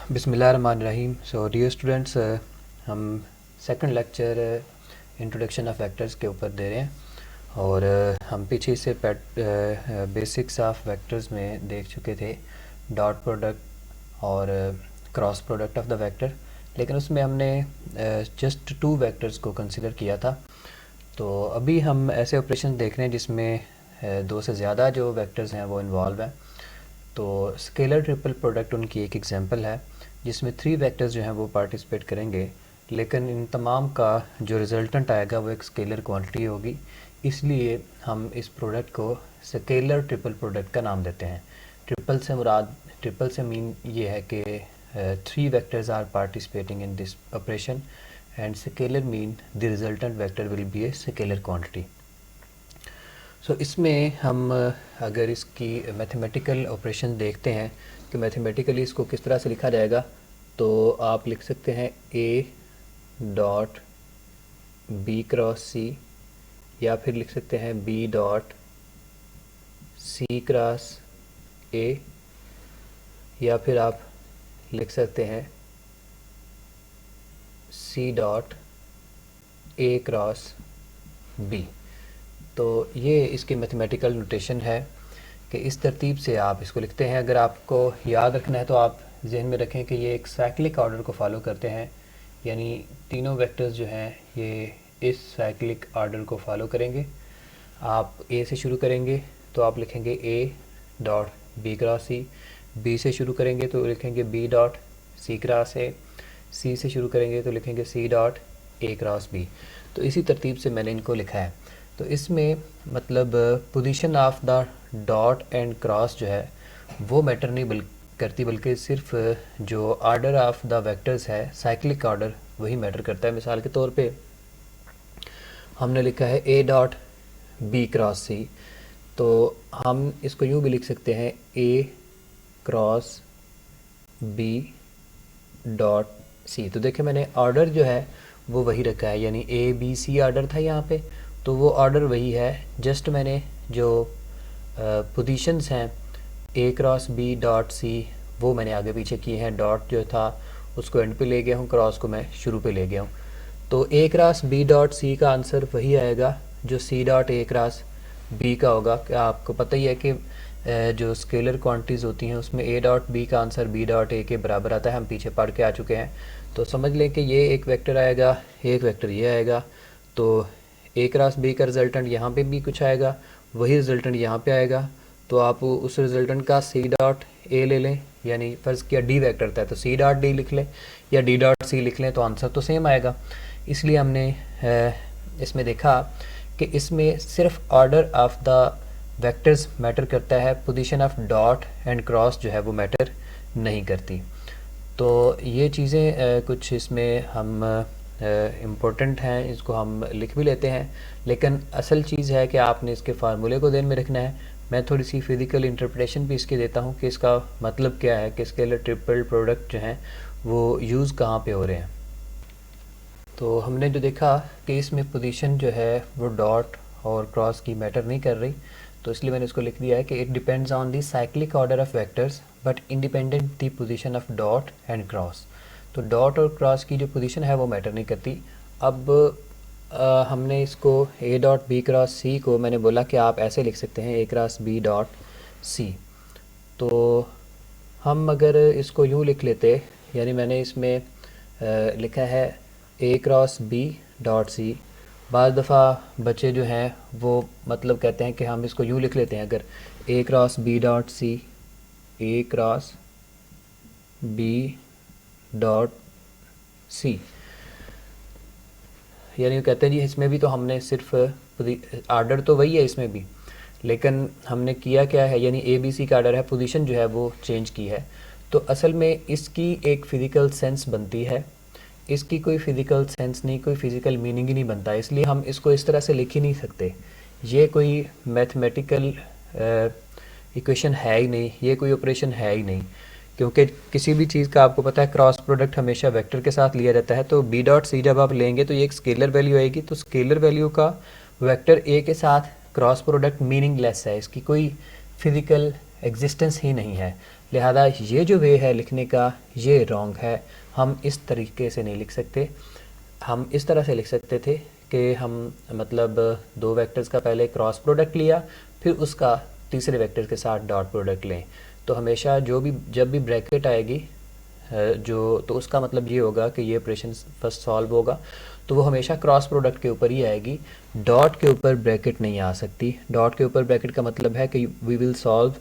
बिस्मिल्लाहिर्रहमानिर्रहीम। So dear students, हम second lecture introduction of vectors के ऊपर दे रहे हैं और हम पीछे से बेसिक्स ऑफ वेक्टर्स में देख चुके थे डॉट प्रोडक्ट और cross product of the vector, लेकिन उसमें हमने जस्ट टू वेक्टर्स को कंसिडर किया था। तो अभी हम ऐसे ऑपरेशन देख रहे हैं जिसमें दो से ज़्यादा जो वेक्टर्स हैं वो इन्वॉल्व हैं। तो स्केलर ट्रिपल प्रोडक्ट उनकी एक एग्जांपल है जिसमें 3 वेक्टर्स जो हैं वो पार्टिसिपेट करेंगे, लेकिन इन तमाम का जो रिज़ल्टेंट आएगा वो एक स्केलर क्वांटिटी होगी। इसलिए हम इस प्रोडक्ट को स्केलर ट्रिपल प्रोडक्ट का नाम देते हैं। ट्रिपल से मीन ये है कि 3 vectors are participating in this operation and scalar mean the resultant vector will be a scalar quantity. So इसमें हम अगर इसकी मैथमेटिकल ऑपरेशन देखते हैं कि मैथमेटिकली इसको किस तरह से लिखा जाएगा, तो आप लिख सकते हैं A dot B cross C, या फिर लिख सकते हैं B dot C cross A, या फिर आप लिख सकते हैं C dot A cross B. तो ये इसकी मैथमेटिकल नोटेशन है कि इस तरतीब से आप इसको लिखते हैं। अगर आपको याद रखना है तो आप जहन में रखें कि ये एक साइक्लिक ऑर्डर को फॉलो करते हैं, यानी तीनों वेक्टर्स जो हैं ये इस साइक्लिक ऑर्डर को फॉलो करेंगे। आप ए से शुरू करेंगे तो आप लिखेंगे A dot B cross C, B से शुरू करेंगे तो लिखेंगे B dot C cross A, C से शुरू करेंगे तो लिखेंगे C dot A cross B. तो इसी तरतीब से मैंने इनको लिखा है। तो इसमें मतलब position of the dot and cross जो है वो मैटर नहीं करती, बल्कि सिर्फ जो आर्डर ऑफ द वेक्टर्स है साइक्लिक ऑर्डर वही मैटर करता है। मिसाल के तौर पे हमने लिखा है ए डॉट बी क्रॉस सी, तो हम इसको यूँ भी लिख सकते हैं ए क्रॉस बी डॉट सी। तो देखें मैंने ऑर्डर जो है वो वही रखा है, यानी ए बी सी ऑर्डर था यहाँ पे, तो वो ऑर्डर वही है। जस्ट मैंने जो पोजीशंस हैं ए क्रॉस बी डॉट सी वो मैंने आगे पीछे किए हैं। डॉट जो था उसको एंड पे ले गया हूँ, क्रॉस को मैं शुरू पे ले गया हूँ। तो A cross B dot C का आंसर वही आएगा जो C dot A cross B का होगा। क्या आपको पता ही है कि जो स्केलर क्वांटिटीज़ होती हैं उसमें ए डॉट बी का आंसर बी डॉट ए के बराबर आता है, हम पीछे पढ़ के आ चुके हैं। तो समझ लें कि ये एक वेक्टर आएगा, एक वेक्टर ये आएगा, तो ए क्रॉस बी का रिजल्टेंट यहाँ पे भी कुछ आएगा, वही रिजल्टेंट यहाँ पे आएगा। तो आप उस रिजल्टेंट का सी डॉट ए ले लें, यानी फ़र्ज़ किया डी वेक्टर था तो सी डॉट डी लिख लें या डी डॉट सी लिख लें, तो आंसर तो सेम आएगा। इसलिए हमने इसमें देखा कि इसमें सिर्फ order of the vectors matter करता है, position of dot and cross जो है वो मैटर नहीं करती। तो ये चीज़ें कुछ इसमें हम इम्पोर्टेंट हैं, इसको हम लिख भी लेते हैं, लेकिन असल चीज़ है कि आपने इसके फार्मूले को ध्यान में रखना है। मैं थोड़ी सी फिज़िकल इंटरप्रिटेशन भी इसके देता हूँ कि इसका मतलब क्या है, कि स्केलर ट्रिपल प्रोडक्ट जो हैं वो यूज़ कहाँ पे हो रहे हैं। तो हमने जो देखा कि इसमें पोजीशन जो है वो डॉट और क्रॉस की मैटर नहीं कर रही, तो इसलिए मैंने इसको लिख दिया है कि it depends on the cyclic order of vectors but independent the position of dot and cross. तो डॉट और क्रॉस की जो पोजीशन है वो मैटर नहीं करती। अब हमने इसको ए डॉट बी क्रॉस सी को मैंने बोला कि आप ऐसे लिख सकते हैं ए क्रॉस बी डॉट सी। तो हम अगर इसको यूँ लिख लेते, यानी मैंने इसमें लिखा है ए क्रॉस बी डॉट सी। बाज़ दफ़ा बच्चे जो हैं वो मतलब कहते हैं कि हम इसको यूँ लिख लेते हैं, अगर ए क्रॉस बी डॉट सी, ए क्रॉस बी डॉट सी, यानी कहते हैं जी इसमें भी तो हमने सिर्फ आर्डर तो वही है इसमें भी, लेकिन हमने किया क्या है, यानी ए बी सी का आर्डर है, पोजीशन जो है वो चेंज की है। तो असल में इसकी एक फ़िज़िकल सेंस बनती है, इसकी कोई फ़िज़िकल सेंस नहीं, कोई फ़िज़िकल मीनिंग ही नहीं बनता, इसलिए हम इसको इस तरह से लिख ही नहीं सकते। ये कोई मैथमेटिकल इक्वेशन है ही नहीं, ये कोई ऑपरेशन है ही नहीं, क्योंकि किसी भी चीज़ का आपको पता है क्रॉस प्रोडक्ट हमेशा वेक्टर के साथ लिया जाता है। तो बी डॉट सी जब आप लेंगे तो ये एक स्केलर वैल्यू आएगी, तो स्केलर वैल्यू का वेक्टर ए के साथ क्रॉस प्रोडक्ट मीनिंगलेस है, इसकी कोई फिज़िकल एग्जिस्टेंस ही नहीं है। लिहाजा ये जो वे है लिखने का ये रॉन्ग है, हम इस तरीके से नहीं लिख सकते। हम इस तरह से लिख सकते थे कि हम मतलब दो वेक्टर्स का पहले क्रॉस प्रोडक्ट लिया, फिर उसका तीसरे वेक्टर के साथ डॉट प्रोडक्ट लें। तो हमेशा जब भी ब्रैकेट आएगी तो उसका मतलब ये होगा कि ये ऑपरेशन फर्स्ट सॉल्व होगा, तो वो हमेशा क्रॉस प्रोडक्ट के ऊपर ही आएगी, डॉट के ऊपर ब्रैकेट नहीं आ सकती। डॉट के ऊपर ब्रैकेट का मतलब है कि we will solve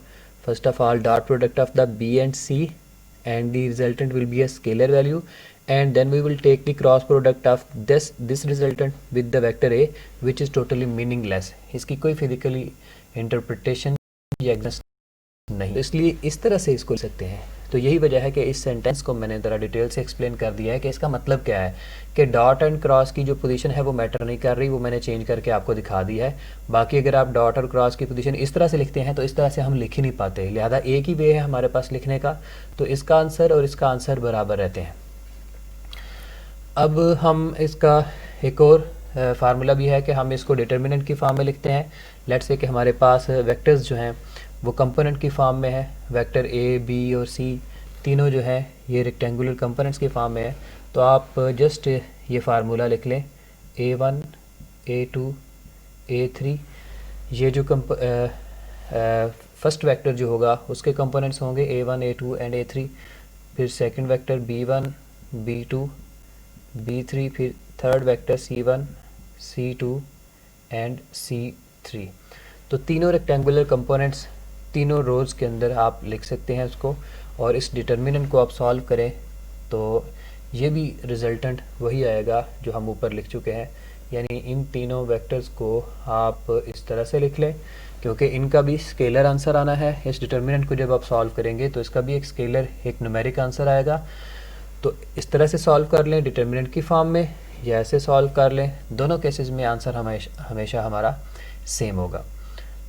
first of all dot product of the B and C and the resultant will be a scalar value, and then we will take the cross product of this resultant with the vector a, which is totally meaningless। इसकी कोई physically interpretation या exist नहीं, तो इसलिए इस तरह से इसको लिख सकते हैं। तो यही वजह है कि इस सेंटेंस को मैंने ज़रा डिटेल से एक्सप्लेन कर दिया है कि इसका मतलब क्या है कि डॉट एंड क्रॉस की जो पोजीशन है वो मैटर नहीं कर रही, वो मैंने चेंज करके आपको दिखा दी है। बाकी अगर आप डॉट और क्रॉस की पोजीशन इस तरह से लिखते हैं तो इस तरह से हम लिख ही नहीं पाते, लिहाजा एक ही वे है हमारे पास लिखने का, तो इसका आंसर और इसका आंसर बराबर रहते हैं। अब हम इसका एक और फार्मूला भी है कि हम इसको डिटर्मिनेंट की फॉर्म में लिखते हैं। लेट्स से कि हमारे पास वेक्टर्स जो हैं वो कंपोनेंट की फॉर्म में है, वेक्टर ए बी और सी तीनों जो है ये रेक्टेंगुलर कंपोनेंट्स की फॉर्म में है। तो आप जस्ट ये फार्मूला लिख लें, A1 A2 A3, ये जो फर्स्ट वेक्टर जो होगा उसके कंपोनेंट्स होंगे A1 A2 एंड A3, फिर second vector B1 B2 B3, फिर third vector C1 C2 and C3। तो तीनों रेक्टेंगुलर कंपोनेंट्स तीनों रोज़ के अंदर आप लिख सकते हैं उसको, और इस डिटर्मिनेंट को आप सॉल्व करें तो ये भी रिजल्टेंट वही आएगा जो हम ऊपर लिख चुके हैं। यानी इन तीनों वेक्टर्स को आप इस तरह से लिख लें, क्योंकि इनका भी स्केलर आंसर आना है। इस डिटर्मिनेंट को जब आप सॉल्व करेंगे तो इसका भी एक स्केलर एक न्यूमेरिक आंसर आएगा। तो इस तरह से सॉल्व कर लें डिटर्मिनेंट की फॉर्म में, या ऐसे सॉल्व कर लें, दोनों केसेस में आंसर हमेशा हमारा सेम होगा।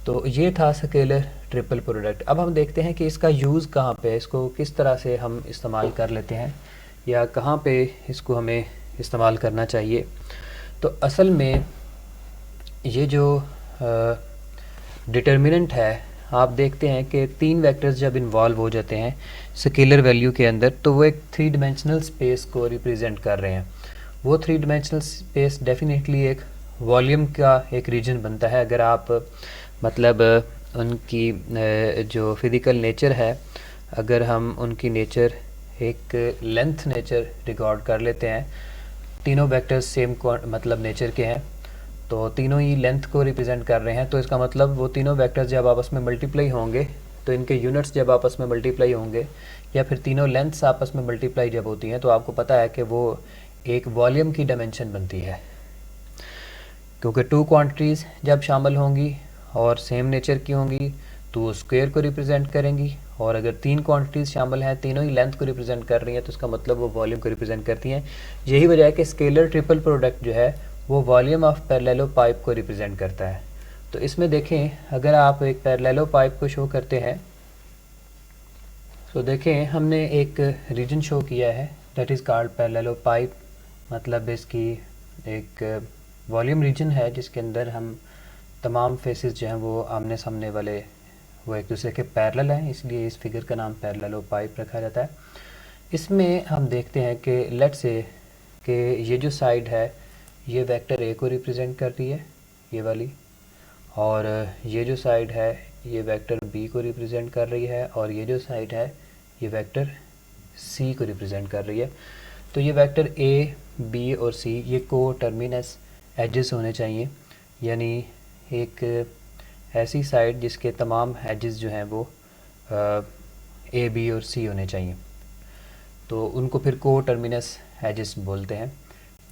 तो ये था स्केलर ट्रिपल प्रोडक्ट। अब हम देखते हैं कि इसका यूज़ कहाँ पे है, इसको किस तरह से हम इस्तेमाल कर लेते हैं या कहाँ पे इसको हमें इस्तेमाल करना चाहिए। तो असल में ये जो डिटर्मिनेंट है, आप देखते हैं कि तीन वेक्टर्स जब इन्वॉल्व हो जाते हैं स्केलर वैल्यू के अंदर तो वो एक थ्री डिमेंशनल स्पेस को रिप्रेजेंट कर रहे हैं। वो थ्री डिमेंशनल स्पेस डेफिनेटली एक वॉल्यूम का एक रीजन बनता है। अगर आप मतलब उनकी जो फिज़िकल नेचर है, अगर हम उनकी नेचर एक लेंथ नेचर रिकॉर्ड कर लेते हैं, तीनों वेक्टर्स सेम मतलब नेचर के हैं, तो तीनों ही लेंथ को रिप्रेजेंट कर रहे हैं। तो इसका मतलब वो तीनों वेक्टर्स जब आपस में मल्टीप्लाई होंगे तो इनके यूनिट्स जब आपस में मल्टीप्लाई होंगे, या फिर तीनों लेंथ्स आपस में मल्टीप्लाई जब होती हैं, तो आपको पता है कि वो एक वॉल्यूम की डायमेंशन बनती है। क्योंकि टू क्वांटिटीज़ जब शामिल होंगी और सेम नेचर की होंगी तो वो स्क्वायर को रिप्रेजेंट करेंगी, और अगर तीन क्वांटिटीज़ शामिल हैं तीनों ही लेंथ को रिप्रेजेंट कर रही हैं तो इसका मतलब वो वॉल्यूम को रिप्रेजेंट करती हैं। यही वजह है कि स्केलर ट्रिपल प्रोडक्ट जो है वो वॉल्यूम ऑफ पैरेललो पाइप को रिप्रेजेंट करता है। तो इसमें देखें, अगर आप एक पैरेललो पाइप को शो करते हैं तो देखें हमने एक रीजन शो किया है दैट इज़ कॉल्ड पैरेललो पाइप। मतलब इसकी एक वॉल्यूम रीजन है जिसके अंदर हम तमाम फेसेस जो हैं वो आमने सामने वाले वो एक दूसरे के पैरेलल हैं, इसलिए इस फिगर का नाम पैरेललो पाइप रखा जाता है। इसमें हम देखते हैं कि लेट्स से कि ये जो साइड है ये वेक्टर ए को रिप्रेजेंट कर रही है, ये वाली, और ये जो साइड है ये वेक्टर बी को रिप्रेजेंट कर रही है, और ये जो साइड है ये वेक्टर सी को रिप्रेजेंट कर रही है। तो ये वेक्टर ए बी और सी ये को टर्मिनस एजेस होने चाहिए, यानी एक ऐसी साइड जिसके तमाम एजेस जो हैं वो ए बी और सी होने चाहिए, तो उनको फिर को टर्मिनस एजेस बोलते हैं।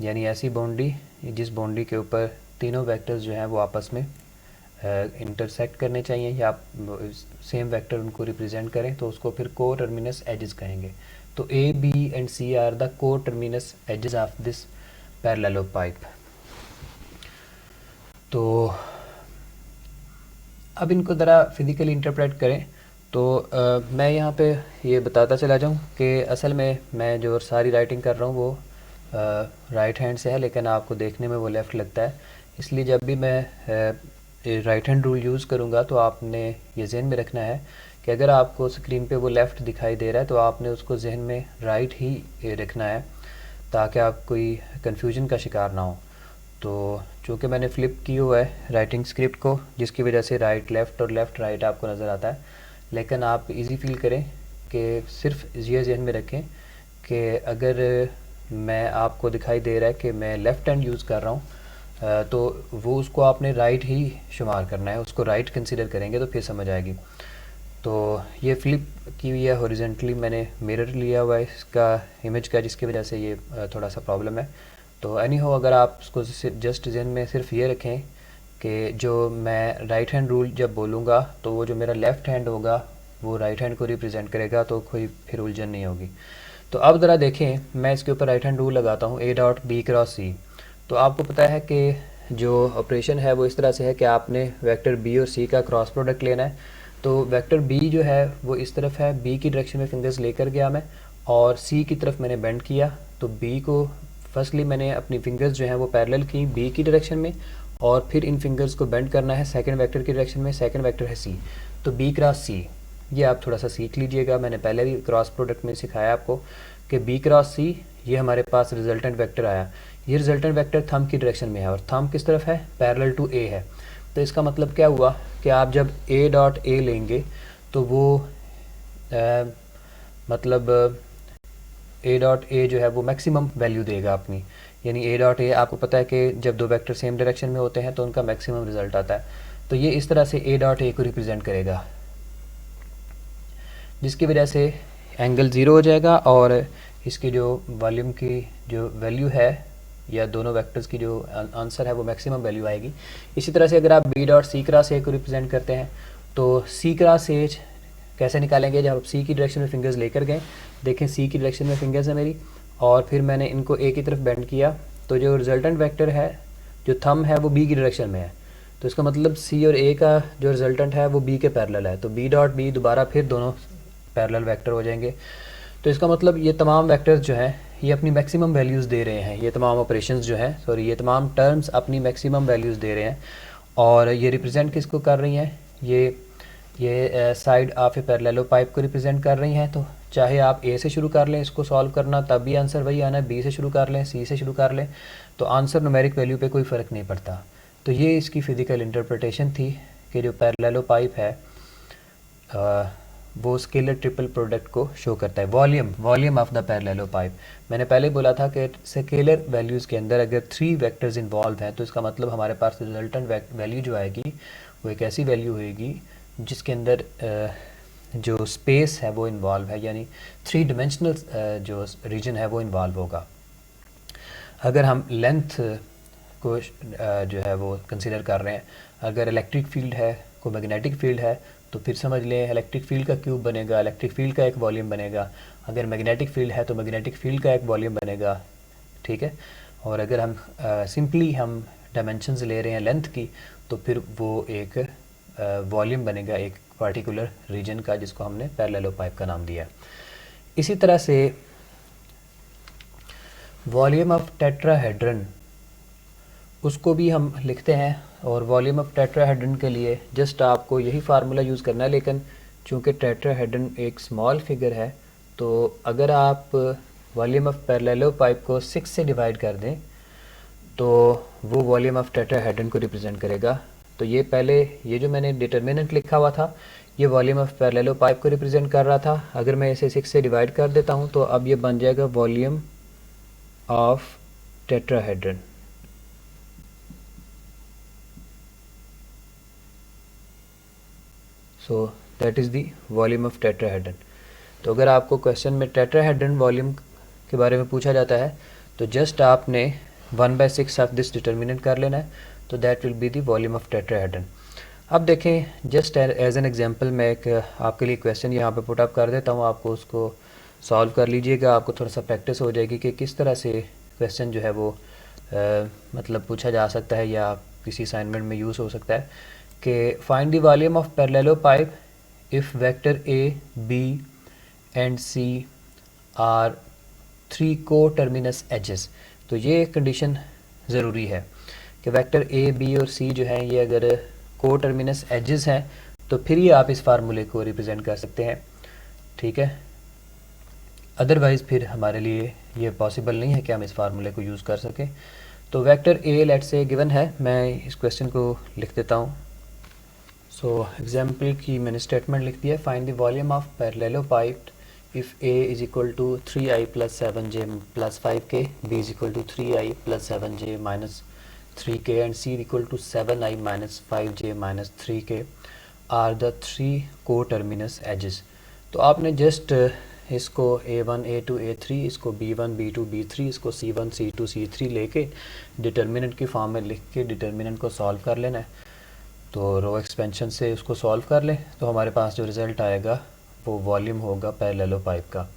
यानी ऐसी बाउंड्री जिस बाउंड्री के ऊपर तीनों वेक्टर्स जो हैं वो आपस में इंटरसेक्ट करने चाहिए या सेम वेक्टर उनको रिप्रेजेंट करें, तो उसको फिर को टर्मिनस एजेस कहेंगे। तो A B and C are the coterminous edges of this parallelepiped. तो अब इनको ज़रा फिज़िकली इंटरप्रेट करें तो मैं यहाँ पे ये बताता चला जाऊँ कि असल में मैं जो सारी राइटिंग कर रहा हूँ वो राइट हैंड से है, लेकिन आपको देखने में वो लेफ़्ट लगता है। इसलिए जब भी मैं राइट हैंड रूल यूज़ करूँगा तो आपने ये ज़हन में रखना है कि अगर आपको स्क्रीन पे वो लेफ़्ट दिखाई दे रहा है तो आपने उसको जहन में राइट ही रखना है ताकि आप कोई कन्फ्यूजन का शिकार ना हो। तो चूँकि मैंने फ़्लिप की हुआ है राइटिंग स्क्रिप्ट को, जिसकी वजह से राइट लेफ़्ट और लेफ़्ट राइट आपको नज़र आता है, लेकिन आप इजी फील करें कि सिर्फ ये जहन में रखें कि अगर मैं आपको दिखाई दे रहा है कि मैं लेफ़्ट हैंड यूज़ कर रहा हूँ तो वो उसको आपने राइट ही शुमार करना है, उसको राइट कंसिडर करेंगे तो फिर समझ आएगी। तो ये फ़्लिप की हुई है हॉरिजेंटली, मैंने मिरर लिया हुआ है इसका इमेज का, जिसकी वजह से ये थोड़ा सा प्रॉब्लम है। तो एनी हो, अगर आप उसको जस्ट जहन में सिर्फ ये रखें कि जो मैं राइट हैंड रूल जब बोलूँगा तो वो जो मेरा लेफ़्ट हैंड होगा वो राइट हैंड को रिप्रेजेंट करेगा, तो कोई फिर उलझन नहीं होगी। तो अब ज़रा देखें, मैं इसके ऊपर राइट हैंड रूल लगाता हूँ, A.B×C। तो आपको पता है कि जो ऑपरेशन है वो इस तरह से है कि आपने वेक्टर B और C का क्रॉस प्रोडक्ट लेना है। तो वेक्टर B जो है वो इस तरफ है, B की डायरेक्शन में फिंगर्स लेकर गया मैं, और C की तरफ मैंने बेंड किया। तो B को फर्स्टली मैंने अपनी फिंगर्स जो हैं वो पैरेलल की B की डायरेक्शन में, और फिर इन फिंगर्स को बेंड करना है सेकंड वेक्टर की डायरेक्शन में। सेकंड वेक्टर है C, तो B×C, ये आप थोड़ा सा सीख लीजिएगा। मैंने पहले भी क्रॉस प्रोडक्ट में सिखाया आपको कि B×C, ये हमारे पास रिजल्टेंट वेक्टर आया। ये रिजल्टेंट वेक्टर थंब की डायरेक्शन में है, और थंब किस तरफ है, पैरेलल टू A है। तो इसका मतलब क्या हुआ कि आप जब A.A लेंगे तो वो मतलब A.A जो है वो मैक्सिमम वैल्यू देगा अपनी, यानी A.A आपको पता है कि जब दो वेक्टर सेम डायरेक्शन में होते हैं तो उनका मैक्सिमम रिजल्ट आता है। तो ये इस तरह से A.A को रिप्रेजेंट करेगा, जिसकी वजह से एंगल ज़ीरो हो जाएगा, और इसकी जो वॉल्यूम की जो वैल्यू है या दोनों वेक्टर्स की जो आंसर है वो मैक्सिमम वैल्यू आएगी। इसी तरह से अगर आप B.C×A को रिप्रेजेंट करते हैं तो C×A कैसे निकालेंगे, जब आप C की डायरेक्शन में फिंगर्स लेकर गए, देखें C की डायरेक्शन में फिंगर्स है मेरी, और फिर मैंने इनको A की तरफ बेंड किया, तो जो रिजल्टेंट वेक्टर है जो थंब है वो B की डायरेक्शन में है। तो इसका मतलब C और A का जो रिजल्टेंट है वो B के पैरेलल है, तो B.B दोबारा फिर दोनों पैरेलल वेक्टर हो जाएंगे। तो इसका मतलब ये तमाम वेक्टर्स जो हैं ये अपनी मैक्सिमम वैल्यूज़ दे रहे हैं, ये तमाम ऑपरेशंस जो हैं, सॉरी, ये तमाम टर्म्स अपनी मैक्सिमम वैल्यूज़ दे रहे हैं, और ये रिप्रेजेंट किसको कर रही हैं, ये साइड ऑफ ए पैरेललोपाइप को रिप्रेजेंट कर रही हैं। तो चाहे आप A से शुरू कर लें इसको सॉल्व करना, तब भी आंसर वही आना है, B से शुरू कर लें, C से शुरू कर लें, तो आंसर न्यूमेरिक वैल्यू पे कोई फ़र्क नहीं पड़ता। तो ये इसकी फ़िज़िकल इंटरप्रिटेशन थी कि जो पैरेललोपाइप है वो स्केलर ट्रिपल प्रोडक्ट को शो करता है। वॉल्यूम ऑफ द पैरेललोपाइप, मैंने पहले बोला था कि स्केलर वैल्यूज़ के अंदर अगर 3 वेक्टर्स इन्वॉल्व हैं तो इसका मतलब हमारे पास रिजल्टेंट वैल्यू जो आएगी वो एक ऐसी वैल्यू होएगी जिसके अंदर जो स्पेस है वो इन्वॉल्व है, यानी 3 डिमेंशनल जो रीजन है वो इन्वॉल्व होगा। अगर हम लेंथ को जो है वो कंसिडर कर रहे हैं, अगर इलेक्ट्रिक फील्ड है, कोई मैग्नेटिक फील्ड है, तो फिर समझ लें इलेक्ट्रिक फील्ड का क्यूब बनेगा, इलेक्ट्रिक फील्ड का एक वॉल्यूम बनेगा। अगर मैग्नेटिक फील्ड है तो मैग्नेटिक फील्ड का एक वॉल्यूम बनेगा, ठीक है। और अगर हम सिंपली हम डायमेंशंस ले रहे हैं लेंथ की, तो फिर वो एक वॉल्यूम बनेगा एक पार्टिकुलर रीजन का, जिसको हमने पैरेललोपाइप का नाम दिया। इसी तरह से वॉल्यूम ऑफ टेट्राहेड्रन, उसको भी हम लिखते हैं, और वॉल्यूम ऑफ टेट्राहेड्रन के लिए जस्ट आपको यही फार्मूला यूज़ करना है, लेकिन चूँकि टेट्राहेड्रन एक स्मॉल फिगर है तो अगर आप वॉल्यूम ऑफ पैरेललोपाइप को 6 से डिवाइड कर दें तो वो वॉल्यूम ऑफ टेट्राहेड्रन को रिप्रेजेंट करेगा। तो ये पहले ये जो मैंने डिटर्मिनेंट लिखा हुआ था ये वॉल्यूम ऑफ पैरेललोपाइप को रिप्रेजेंट कर रहा था। अगर मैं इसे 6 से डिवाइड कर देता हूँ तो अब ये बन जाएगा volume of tetrahedron. So that is the volume of tetrahedron. तो अगर आपको क्वेश्चन में टेट्राहेड्रन वॉल्यूम के बारे में पूछा जाता है तो जस्ट आपने 1/6 ऑफ दिस डिटर्मिनेंट कर लेना है, तो that will be the volume of tetrahedron. अब देखें, जस्ट एज एन एग्जांपल मैं एक आपके लिए क्वेश्चन यहाँ पे पुट अप कर देता हूँ, आपको उसको सॉल्व कर लीजिएगा, आपको थोड़ा सा प्रैक्टिस हो जाएगी कि किस तरह से क्वेश्चन जो है वो मतलब पूछा जा सकता है या किसी असाइनमेंट में यूज़ हो सकता है। कि find the volume of parallelepiped if vector A, B and C are 3 coterminous edges. तो ये कंडीशन ज़रूरी है कि वेक्टर A, B और C जो हैं ये अगर को टर्मिनस एजेस हैं तो फिर ही आप इस फार्मूले को रिप्रेजेंट कर सकते हैं, ठीक है। अदरवाइज़ फिर हमारे लिए ये पॉसिबल नहीं है कि हम इस फार्मूले को यूज़ कर सकें। तो वेक्टर ए लेट से गिवन है, मैं इस क्वेश्चन को लिख देता हूँ। सो एग्जाम्पल की मैंने स्टेटमेंट लिख दिया है, find the volume of parallelepiped if a is equal to 3i plus 7j plus 5k, b is equal to 3i plus 7j minus 3k and c is equal to 7i minus 5j minus 3k are the three coterminous edges. तो आपने just इसको a1 a2 a3, इसको b1 b2 b3, इसको c1 c2 c3 लेके determinant की form में लिख के डिटर्मिनेंट को सॉल्व कर लेना है। तो रो एक्सपेंशन से उसको सॉल्व कर लें तो हमारे पास जो रिज़ल्ट आएगा वो वॉल्यूम होगा पैरेललोपाइप का।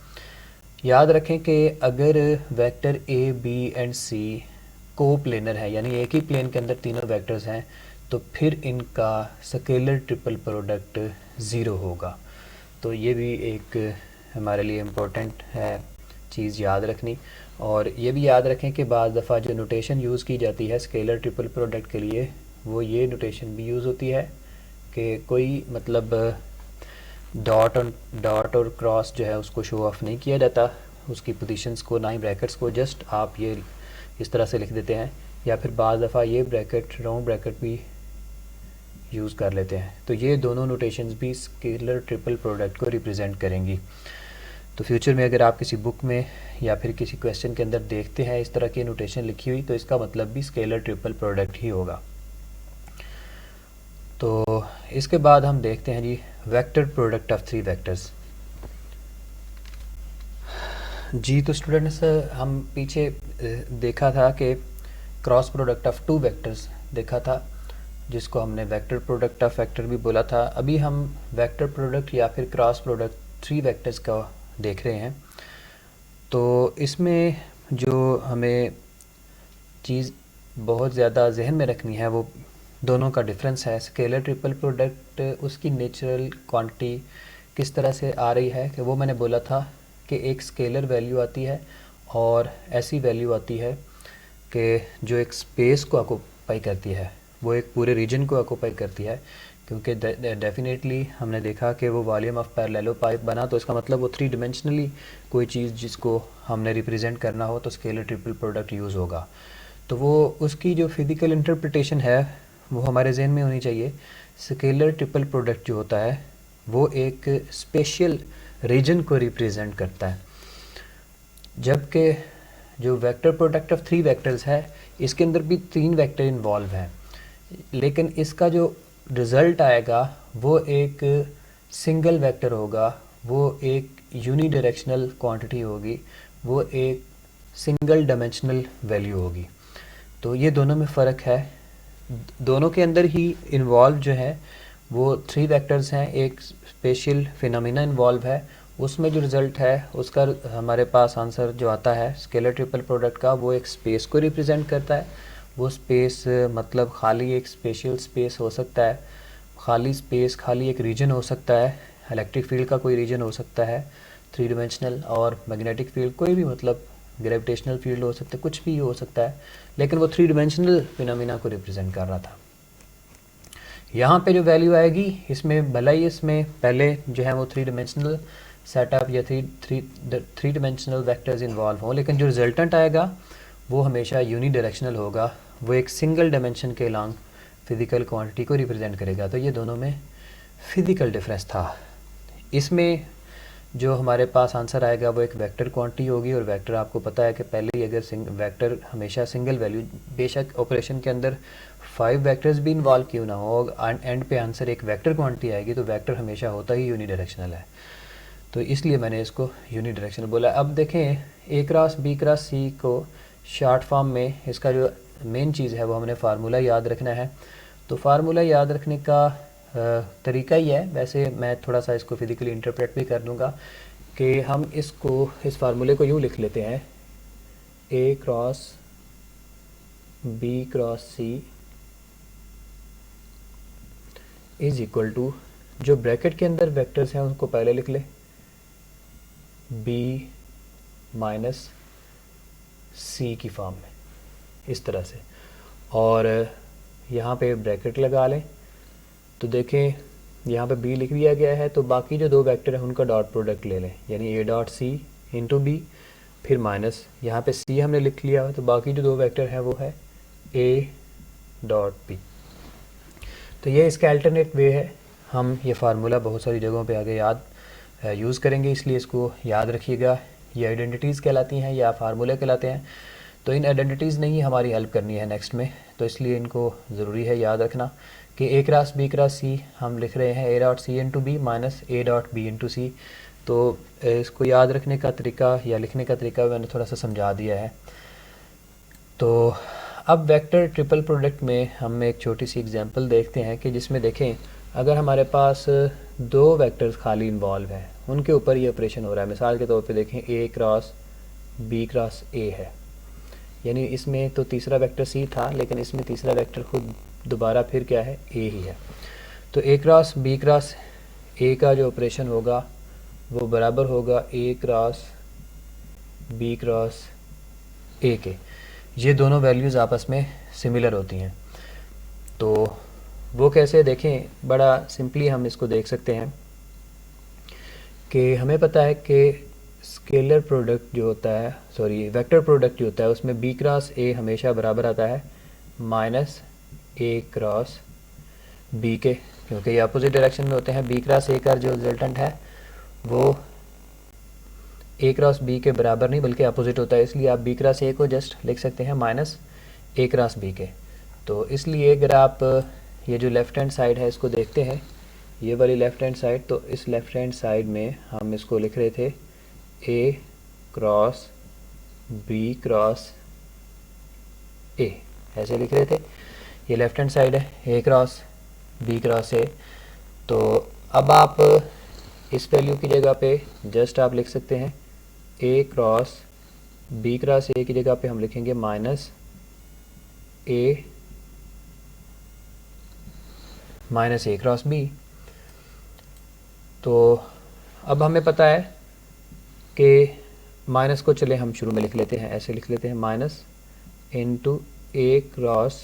याद रखें कि अगर वेक्टर ए बी एंड सी को प्लेनर है, यानी एक ही प्लेन के अंदर तीनों वेक्टर्स हैं, तो फिर इनका स्केलर ट्रिपल प्रोडक्ट ज़ीरो होगा। तो ये भी एक हमारे लिए इम्पोर्टेंट है चीज़ याद रखनी। और ये भी याद रखें कि बाज़ दफ़ा जो नोटेशन यूज़ की जाती है स्केलर ट्रिपल प्रोडक्ट के लिए, वो ये नोटेशन भी यूज़ होती है कि कोई मतलब डॉट और क्रॉस जो है उसको शो ऑफ नहीं किया जाता, उसकी पोजीशंस को, ना ही ब्रैकेट्स को, जस्ट आप ये इस तरह से लिख देते हैं, या फिर बाज़ दफ़ा ये ब्रैकेट राउंड ब्रैकेट भी यूज़ कर लेते हैं। तो ये दोनों नोटेशंस भी स्केलर ट्रिपल प्रोडक्ट को रिप्रेजेंट करेंगी। तो फ्यूचर में अगर आप किसी बुक में या फिर किसी क्वेश्चन के अंदर देखते हैं इस तरह की नोटेशन लिखी हुई, तो इसका मतलब भी स्केलर ट्रिपल प्रोडक्ट ही होगा। तो इसके बाद हम देखते हैं जी vector product of three vectors. जी तो स्टूडेंट्स, हम पीछे देखा था कि cross product of two vectors देखा था, जिसको हमने वेक्टर प्रोडक्ट ऑफ वेक्टर भी बोला था। अभी हम वेक्टर प्रोडक्ट या फिर क्रॉस प्रोडक्ट थ्री वेक्टर्स का देख रहे हैं। तो इसमें जो हमें चीज़ बहुत ज़्यादा जहन में रखनी है वो दोनों का डिफरेंस है। स्केलर ट्रिपल प्रोडक्ट उसकी नेचुरल क्वांटिटी किस तरह से आ रही है कि वो मैंने बोला था कि एक स्केलर वैल्यू आती है और ऐसी वैल्यू आती है कि जो एक स्पेस को ऑक्यूपाई करती है, वो एक पूरे रीजन को ऑक्यूपाई करती है। क्योंकि डेफिनेटली हमने देखा कि वो वॉल्यूम ऑफ पैरेललोपाइप बना, तो इसका मतलब वो थ्री डिमेंशनली कोई चीज़ जिसको हमने रिप्रेजेंट करना हो तो स्केलर ट्रिपल प्रोडक्ट यूज़ होगा। तो वो उसकी जो फिज़िकल इंटरप्रिटेशन है वो हमारे जहन में होनी चाहिए। स्केलर ट्रिपल प्रोडक्ट जो होता है वो एक स्पेशल रीजन को रिप्रेजेंट करता है, जबकि जो vector product of three vectors है इसके अंदर भी तीन वेक्टर इन्वॉल्व हैं, लेकिन इसका जो रिज़ल्ट आएगा वो एक सिंगल वेक्टर होगा, वो एक यूनी डायरेक्शनल क्वांटिटी होगी, वो एक सिंगल डायमेंशनल वैल्यू होगी। तो ये दोनों में फ़र्क है। दोनों के अंदर ही इन्वॉल्व जो है वो थ्री वेक्टर्स हैं, एक स्पेशल फिनोमिना इन्वॉल्व है, उसमें जो रिज़ल्ट है उसका हमारे पास आंसर जो आता है स्केलर ट्रिपल प्रोडक्ट का, वो एक स्पेस को रिप्रेजेंट करता है। वो स्पेस मतलब खाली एक स्पेशल स्पेस हो सकता है, खाली स्पेस, खाली एक रीजन हो सकता है, इलेक्ट्रिक फील्ड का कोई रीजन हो सकता है थ्री डिमेंशनल, और मैग्नेटिक फील्ड कोई भी मतलब ग्रेविटेशनल फील्ड हो सकता है, कुछ भी हो सकता है, लेकिन वो थ्री डिमेंशनल फिनोमिना को रिप्रेजेंट कर रहा था। यहाँ पे जो वैल्यू आएगी इसमें भले ही इसमें पहले जो है वो थ्री डिमेंशनल सेटअप या थ्री डिमेंशनल वेक्टर्स इन्वॉल्व हों, लेकिन जो रिजल्टेंट आएगा वो हमेशा यूनी डायरेक्शनल होगा, वो एक सिंगल डायमेंशन के लॉन्ग फिज़िकल क्वांटिटी को रिप्रेजेंट करेगा। तो ये दोनों में फ़िज़िकल डिफरेंस था। इसमें जो हमारे पास आंसर आएगा वो एक वेक्टर क्वांटिटी होगी, और वेक्टर आपको पता है कि पहले ही अगर वेक्टर हमेशा सिंगल वैल्यू, बेशक ऑपरेशन के अंदर 5 वेक्टर्स भी इन्वॉल्व क्यों ना हो, एंड पे आंसर एक वेक्टर क्वांटिटी आएगी, तो वेक्टर हमेशा होता ही यूनी डायरेक्शनल है, तो इसलिए मैंने इसको यूनी डायरेक्शनल बोला। अब देखें ए क्रॉस बी क्रॉस सी को शॉर्ट फॉर्म में इसका जो मेन चीज़ है वो हमने फार्मूला याद रखना है। तो फार्मूला याद रखने का तरीका ही है, वैसे मैं थोड़ा सा इसको फिज़िकली इंटरप्रेट भी कर दूंगा कि हम इसको, इस फार्मूले को यूँ लिख लेते हैं, A cross B cross C is equal to, जो ब्रैकेट के अंदर वेक्टर्स हैं उनको पहले लिख ले, बी माइनस सी की फॉर्म में इस तरह से, और यहाँ पे ब्रैकेट लगा लें। तो देखें यहाँ पे b लिख दिया गया है, तो बाकी जो दो वेक्टर है उनका डॉट प्रोडक्ट ले लें, यानी a dot C into B, फिर माइनस यहाँ पे c हमने लिख लिया, तो बाकी जो दो वेक्टर है वो है a डॉट बी। तो ये इसका अल्टरनेट वे है। हम ये फार्मूला बहुत सारी जगहों पे आगे यूज़ करेंगे, इसलिए इसको याद रखिएगा। ये आइडेंटिटीज़ कहलाती हैं या फार्मूले कहलाते हैं। तो इन आइडेंटिटीज़ ने ही हमारी हेल्प करनी है नेक्स्ट में, तो इसलिए इनको ज़रूरी है याद रखना कि A cross B cross C हम लिख रहे हैं a dot C into B minus a dot B into C. तो इसको याद रखने का तरीका या लिखने का तरीका मैंने थोड़ा सा समझा दिया है। तो अब वेक्टर ट्रिपल प्रोडक्ट में हम एक छोटी सी एग्जांपल देखते हैं कि जिसमें देखें अगर हमारे पास दो वेक्टर्स खाली इन्वॉल्व हैं, उनके ऊपर ये ऑपरेशन हो रहा है। मिसाल के तौर पे देखें a cross b cross a है, यानी इसमें तो तीसरा वेक्टर c था, लेकिन इसमें तीसरा वेक्टर खुद दोबारा फिर क्या है, a ही है। तो a cross b cross a का जो ऑपरेशन होगा वो बराबर होगा a cross b cross a के। ये दोनों वैल्यूज़ आपस में सिमिलर होती हैं। तो वो कैसे देखें, बड़ा सिंपली हम इसको देख सकते हैं कि हमें पता है कि स्केलर प्रोडक्ट जो होता है, सॉरी वेक्टर प्रोडक्ट जो होता है, उसमें b क्रॉस a हमेशा बराबर आता है माइनस a क्रॉस b के, क्योंकि ये अपोजिट डायरेक्शन में होते हैं। b क्रॉस a का जो रिजल्टेंट है वो a क्रॉस b के बराबर नहीं बल्कि अपोजिट होता है, इसलिए आप b क्रॉस a को जस्ट लिख सकते हैं माइनस a क्रॉस b के। तो इसलिए अगर आप ये जो लेफ़्ट हैंड साइड है इसको देखते हैं, ये वाली लेफ़्ट हैंड साइड, तो इस लेफ़्ट हैंड साइड में हम इसको लिख रहे थे a cross b cross a, ऐसे लिख रहे थे। ये लेफ़्ट हैंड साइड है a cross b cross a। तो अब आप इस वैल्यू की जगह पे जस्ट आप लिख सकते हैं a cross b cross a की जगह पे हम लिखेंगे माइनस a क्रॉस b। तो अब हमें पता है कि माइनस को चले हम शुरू में लिख लेते हैं, ऐसे लिख लेते हैं minus into a cross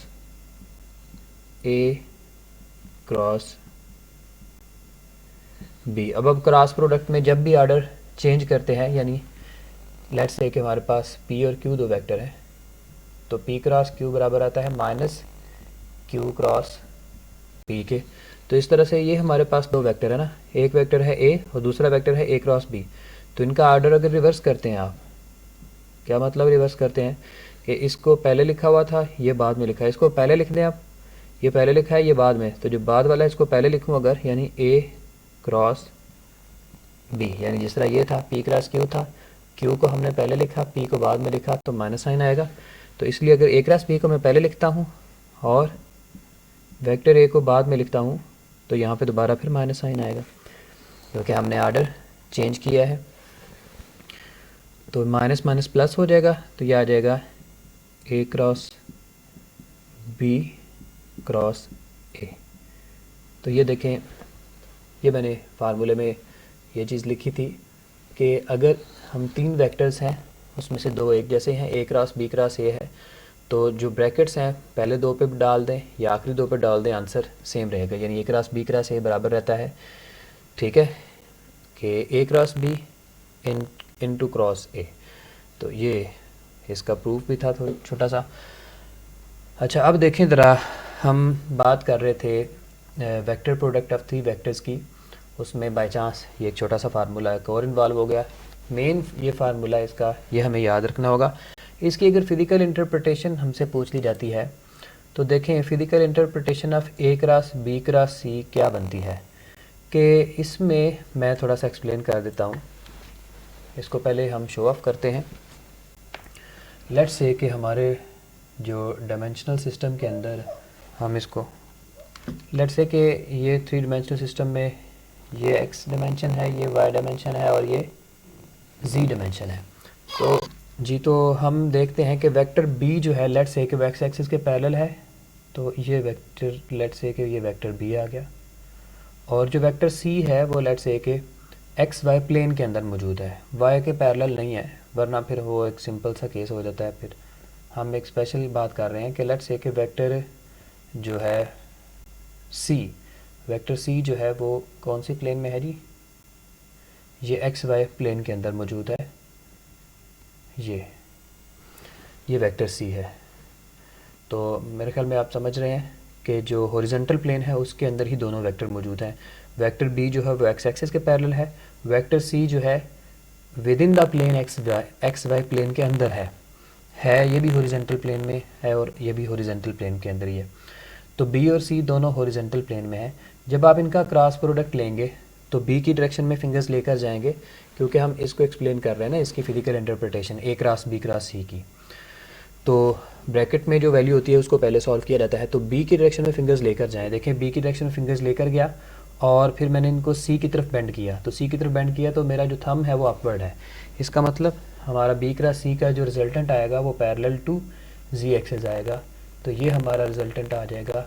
b। अब क्रॉस प्रोडक्ट में जब भी ऑर्डर चेंज करते हैं, यानी लेट्स से कि हमारे पास p और q दो वेक्टर हैं, तो p क्रॉस q बराबर आता है माइनस q क्रॉस p के। तो इस तरह से ये हमारे पास दो वेक्टर है ना, एक वेक्टर है a और दूसरा वेक्टर है a क्रॉस b। तो इनका ऑर्डर अगर रिवर्स करते हैं आप, क्या मतलब रिवर्स करते हैं कि इसको पहले लिखा हुआ था ये बाद में लिखा है, इसको पहले लिख दें आप, ये पहले लिखा है ये बाद में, तो जो बाद वाला है इसको पहले लिखूँ अगर, यानी a क्रॉस b, यानी जिस तरह ये था p क्रॉस q था, q को हमने पहले लिखा p को बाद में लिखा, तो माइनस साइन आएगा। तो इसलिए अगर a क्रॉस b को मैं पहले लिखता हूँ और वेक्टर a को बाद में लिखता हूँ, तो यहाँ पे दोबारा फिर माइनस साइन आएगा क्योंकि हमने ऑर्डर चेंज किया है। तो माइनस माइनस प्लस हो जाएगा, तो ये आ जाएगा a cross b cross a। तो ये देखें, ये मैंने फार्मूले में ये चीज़ लिखी थी कि अगर हम तीन वेक्टर्स हैं उसमें से दो एक जैसे हैं, a cross b cross a है, तो जो ब्रैकेट्स हैं पहले दो पे डाल दें या आखिरी दो पे डाल दें, आंसर सेम रहेगा, यानी a cross b cross a बराबर रहता है। ठीक है, कि a cross b into cross a। तो ये इसका प्रूफ भी था थोड़ा छोटा सा। अच्छा, अब देखें ज़रा, हम बात कर रहे थे vector product of three vectors की, उसमें बाय चांस ये एक छोटा सा फार्मूला एक और इन्वॉल्व हो गया। मेन ये फार्मूला इसका ये हमें याद रखना होगा। इसकी अगर फ़िज़िकल इंटरप्रिटेशन हमसे पूछ ली जाती है तो देखें physical interpretation of a cross b cross c क्या बनती है, कि इसमें मैं थोड़ा सा एक्सप्लेन कर देता हूँ। इसको पहले हम शो ऑफ करते हैं। लेट्स से कि हमारे जो डायमेंशनल सिस्टम के अंदर हम इसको, लेट्स से कि ये थ्री डायमेंशनल सिस्टम में ये x डायमेंशन है, ये y डायमेंशन है और ये z डायमेंशन है। तो जी, तो हम देखते हैं कि वेक्टर b जो है, लेट्स से कि x एक्सिस के पैरेलल है, तो ये वेक्टर लेट्स से कि ये वेक्टर b आ गया, और जो वेक्टर c है वो लेट्स से कि एक्स वाई प्लेन के अंदर मौजूद है, y के पैरेलल नहीं है, वरना फिर वो एक सिंपल सा केस हो जाता है। फिर हम एक स्पेशल बात कर रहे हैं कि लेट्स से कि वेक्टर जो है c वेक्टर सी जो है वो कौन सी प्लेन में है जी, ये एक्स वाई प्लेन के अंदर मौजूद है। ये वेक्टर सी है। तो मेरे ख्याल में आप समझ रहे हैं कि जो हॉरिजॉन्टल प्लेन है उसके अंदर ही दोनों वेक्टर मौजूद हैं। वेक्टर बी जो है वो एक्स एक्सिस के पैरेलल है, वेक्टर सी जो है within the plane X Y plane के अंदर है ये भी हॉरिजॉन्टल प्लेन में है और ये भी हॉरिजॉन्टल प्लेन के अंदर ही है। तो बी और सी दोनों हॉरिजॉन्टल प्लेन में है। जब आप इनका क्रॉस प्रोडक्ट लेंगे तो बी की डायरेक्शन में फिंगर्स लेकर जाएंगे, क्योंकि हम इसको एक्सप्लेन कर रहे हैं ना, इसकी फिजिकल इंटरप्रिटेशन ए क्रॉस बी क्रॉस सी की। तो ब्रैकेट में जो वैल्यू होती है उसको पहले सॉल्व किया जाता है। तो बी की डायरेक्शन में फिंगर्स लेकर जाएं, देखें बी की डायरेक्शन में फिंगर्स लेकर गया और फिर मैंने इनको सी की तरफ बेंड किया, तो सी की तरफ बेंड किया तो मेरा जो थंब है वो अपवर्ड है। इसका मतलब हमारा बी क्रॉस सी का जो रिजल्टेंट आएगा वो पैरेलल टू जी एक्सिस आएगा। तो ये हमारा रिजल्टेंट आ जाएगा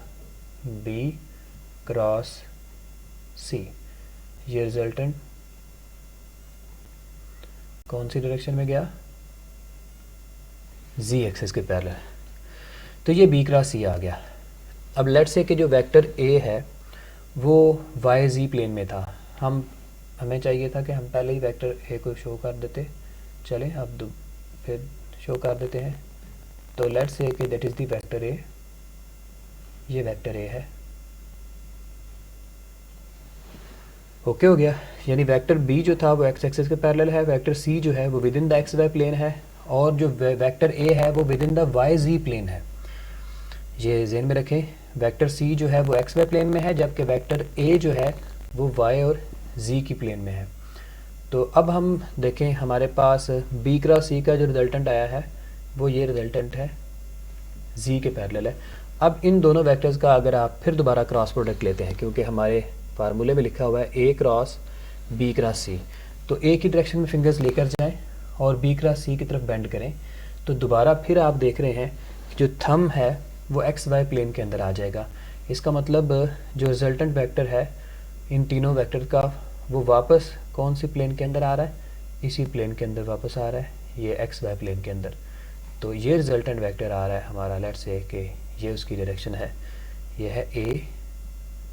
बी क्रॉस सी। ये रिजल्टेंट कौन सी डायरेक्शन में गया, जी एक्सिस के पैरेलल। तो ये बी क्रॉस सी आ गया। अब लेट्स से कि जो वेक्टर ए है वो वाई जी प्लेन में था। हमें चाहिए था कि हम पहले ही वेक्टर ए को शो कर देते। चलें अब फिर शो कर देते हैं। तो लेट्स से कि that is the vector A, ये वेक्टर ए है। ओके हो गया। यानी वेक्टर बी जो था वो एक्स एक्सिस के पैरेलल है, वेक्टर सी जो है वो within the X Y plane है, और जो वेक्टर ए है वो within the Y Z plane है। ये ज़हन में रखें, वेक्टर सी जो है वो एक्स वाई प्लेन में है, जबकि वेक्टर ए जो है वो वाई और जी की प्लेन में है। तो अब हम देखें हमारे पास बी क्रॉस सी का जो रिजल्टेंट आया है वो ये रिजल्टेंट है, जी के पैरेलल है। अब इन दोनों वेक्टर्स का अगर आप फिर दोबारा क्रॉस प्रोडक्ट लेते हैं, क्योंकि हमारे फार्मूले में लिखा हुआ है ए क्रॉस बी क्रॉस सी, तो ए की डायरेक्शन में फिंगर्स लेकर जाएं और बी क्रॉस सी की तरफ बेंड करें, तो दोबारा फिर आप देख रहे हैं कि जो थंब है वो एक्स वाई प्लेन के अंदर आ जाएगा। इसका मतलब जो रिजल्टेंट वेक्टर है इन तीनों वेक्टर का वो वापस कौन सी प्लेन के अंदर आ रहा है, इसी प्लेन के अंदर वापस आ रहा है, ये एक्स वाई प्लेन के अंदर। तो ये रिजल्टेंट वेक्टर आ रहा है हमारा, लेट्स से कि ये उसकी डायरेक्शन है, ये है ए